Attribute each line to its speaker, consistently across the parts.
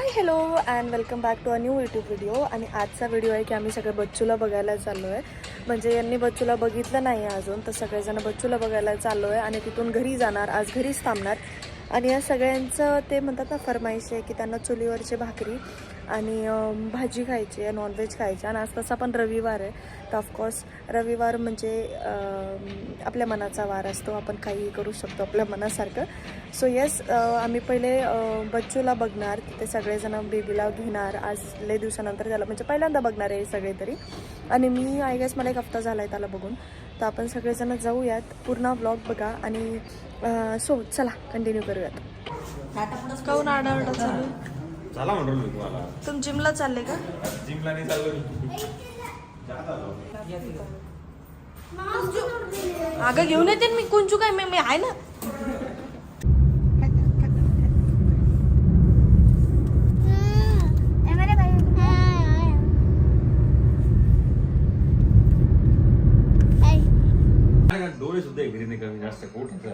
Speaker 1: High hello and welcome back to a new YouTube video. आणि आजचा video आहे की आम्ही सगळे बच्चूला बघायला चाललो आहे. म्हणजे यांनी बच्चूला बघितलं नाही आहे अजून, तर सगळेजण बच्चूला बघायला चाललो आहे आणि तिथून घरी जाणार. आज घरीच थांबणार. आणि या सगळ्यांचं ते म्हणतात ना फरमाईश आहे की त्यांना चुलीवरची भाकरी आणि भाजी खायची आहे, नॉनव्हेज खायची. आणि आज तसा पण रविवार आहे, तर ऑफकोर्स रविवार म्हणजे आपल्या मनाचा वार असतो, आपण काहीही करू शकतो आपल्या मनासारखं. सो येस, आम्ही पहिले बच्चूला बघणार, तिथे सगळेजण बेबीला घेणार. आज लय दिवसानंतर त्याला म्हणजे पहिल्यांदा बघणार आहे सगळे तरी. आणि मी आय गेस मला 1 हफ्ता झाला आहे त्याला बघून. तर आपण सगळेजण जाऊयात, पूर्ण ब्लॉग बघा आणि सो चला कंटिन्यू करूयात. काऊन आडावडा चालू
Speaker 2: झाला म्हणून मी तुम्हाला.
Speaker 1: तुम्ही जिमला चालले का?
Speaker 2: जिमला नाही चाललो.
Speaker 1: अगं घेऊन येते मी, कोणचू काय मी आहे ना.
Speaker 2: डोळे सुद्धा घरी नाही कमी जास्त कोट.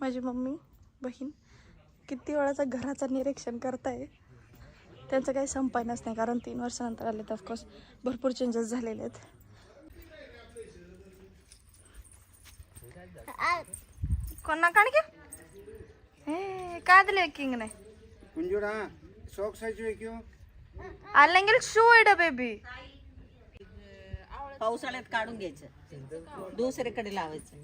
Speaker 1: माझी मम्मी बहीण किती वेळाचं घराचं निरीक्षण करताय. त्यांचं काही संपायनच नाही, कारण 3 वर्षानंतर आले तर ऑफकोर्स भरपूर चेंजेस झालेले आहेत. कोणा काढ घ्या हे काय दिले किंग नाही
Speaker 3: कुंजुरा शौक सायचो क्यों
Speaker 1: आलेंगेल शू आहे बेबी.
Speaker 4: पावसाळ्यात काढून घ्यायचं, दुसरीकडे लावायचं.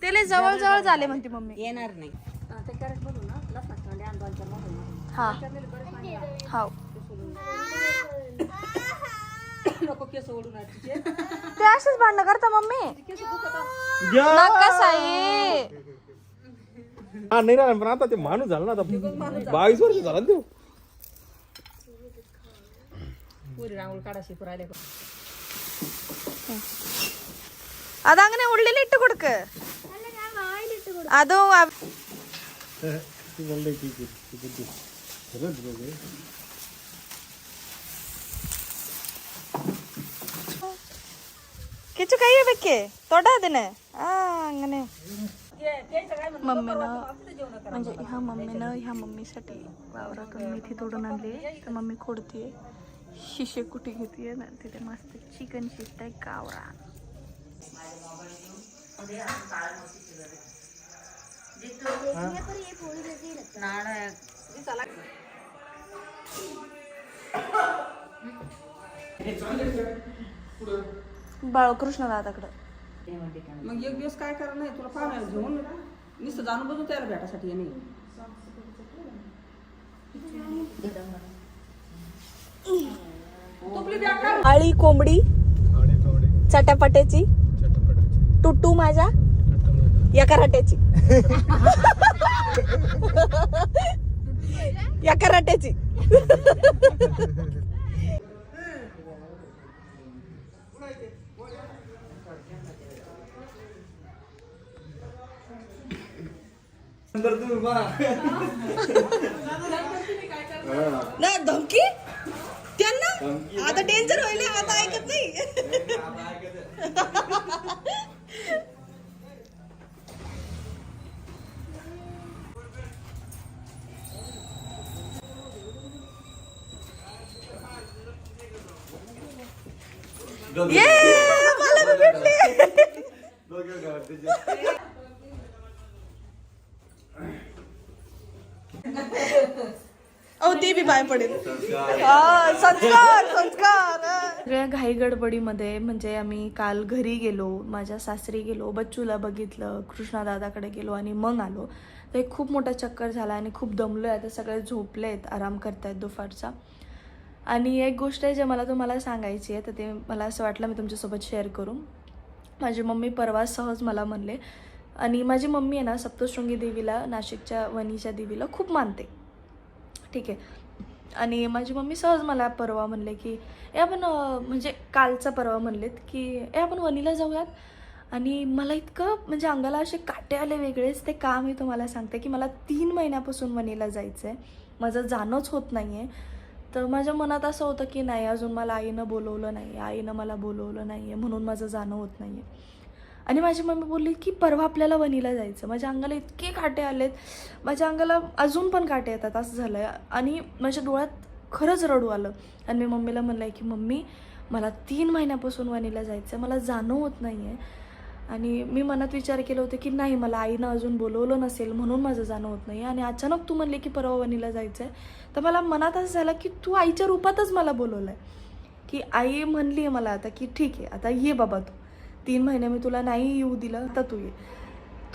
Speaker 1: त्याला जवळ जवळ झाले म्हणते मम्मी.
Speaker 4: येणार नाही.
Speaker 1: हा हाव
Speaker 4: नको केस ओढून
Speaker 1: ते असेच भांडणं करता मम्मी. नका साई.
Speaker 2: हा नाही राहिला, पण आता ते माणूस झाला ना, आता 22 वर्ष झाला ना तो.
Speaker 4: पुरी रांगोळ काढाशी पुरायला
Speaker 1: अदांगने उडलेली इट्ट कुडक ಅದೋ किचू काही बेके तोडा देने अंगने मम्मीनं म्हणजे ह्या मम्मीसाठी वावरातून मेथी तोडून आणली. तर मम्मी खोडतीये, शिशे कुठे घेतीये ना, तिथे मस्त चिकन शिजताय कावरा. बाळकृष्ण दादाकडं.
Speaker 4: मग एक दिवस काय करणार नाही, तुला पाहुण्याला घेऊन नुसतं जाणून बघून त्याला भेटासाठी नाही.
Speaker 1: आळी कोंबडी चटापट्याची टुटू माझ्या या कराट्याची या कराट्याची. नाही धमकी त्यांना आता डेंजर होईल, आता ऐकत नाही. मला भेटली. ते बी बाय पडेल. संस्कार सगळ्या घाई गडबडीमध्ये म्हणजे आम्ही काल घरी गेलो, माझ्या सासरी गेलो, बच्चूला बघितलं, कृष्णा दादाकडे गेलो आणि मग आलो. तर एक खूप मोठा चक्कर झाला आणि खूप दमलो आहे. आता सगळे झोपले आहेत, आराम करतायत दुपारचा. आणि एक गोष्ट आहे जे मला तुम्हाला सांगायची आहे, तर ते मला असं वाटलं मी तुमच्यासोबत शेअर करू. माझी मम्मी परवा सहज मला म्हणले, आणि माझी मम्मी आहे ना सप्तशृंगी देवीला, नाशिकच्या वणीच्या देवीला खूप मानते, ठीक आहे. आणि माझी मम्मी सहज मला परवा म्हणले की आपण म्हणजे कालचा परवा म्हणलेत की आपण वणीला जाऊयात. आणि मला इतकं म्हणजे अंगाला असे काटे आले वेगळेच. ते का मी तुम्हाला सांगते की मला 3 महिन्यापासून वणीला जायचं आहे, माझं जाणंच होत नाही आहे. तर माझ्या मनात असं होतं की नाही, अजून मला आईनं बोलवलं नाही, आईनं मला बोलवलं नाही आहे, म्हणून माझं जाणं होत नाही आहे. आणि माझी मम्मी बोलली की परवा आपल्याला वणीला जायचं. माझ्या अंगाला इतके काटे आलेत, माझ्या अंगाला अजून पण काटे येतात असं झालं आहे. आणि माझ्या डोळ्यात खरंच रडू आलं. आणि मी मम्मीला म्हणलं आहे की मम्मी मला 3 महिन्यापासून वणीला जायचं, मला जाणं होत नाही आहे. आणि मी मनात विचार केलं होतं की नाही, मला आईनं अजून बोलवलं नसेल म्हणून माझं जाणं होत नाही. आणि अचानक तू म्हणले की परवा वणीला जायचं आहे, तर मला मनात असं झालं की तू आईच्या रूपातच मला बोलवलं आहे. की आई म्हणली आहे मला आता की ठीक आहे, आता ये बाबा तू, 3 महिने मी तुला नाही येऊ दिलं, आता तू ये.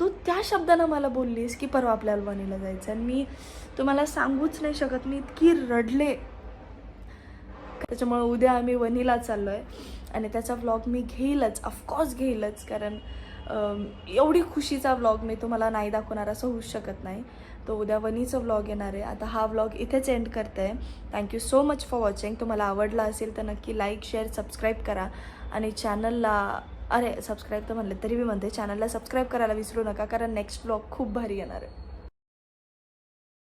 Speaker 1: तू त्या शब्दानं मला बोललीस की परवा आपल्याला वणीला जायचं. आणि मी तुम्हाला सांगूच नाही शकत, मी इतकी रडले. त्याच्यामुळे उद्या आम्ही वणीला चाललो आहे आणि त्याचा व्लॉग मी घेईलच, ऑफकोर्स घेईलच, कारण एवढी खुशीचा व्लॉग मी तुम्हाला नाही दाखवणार असं होऊच शकत नाही. तो उद्या वणीचा व्लॉग येणार आहे. आता हा व्लॉग इथेच एंड करते आहे. Thank you so much for watching. तुम्हाला आवडला असेल तर नक्की लाईक, शेअर, सबस्क्राईब करा. आणि चॅनलला सबस्क्राईब तर म्हणले तरी मी म्हणते, चॅनलला सबस्क्राईब करायला विसरू नका, कारण नेक्स्ट व्लॉग खूप भारी येणार आहे.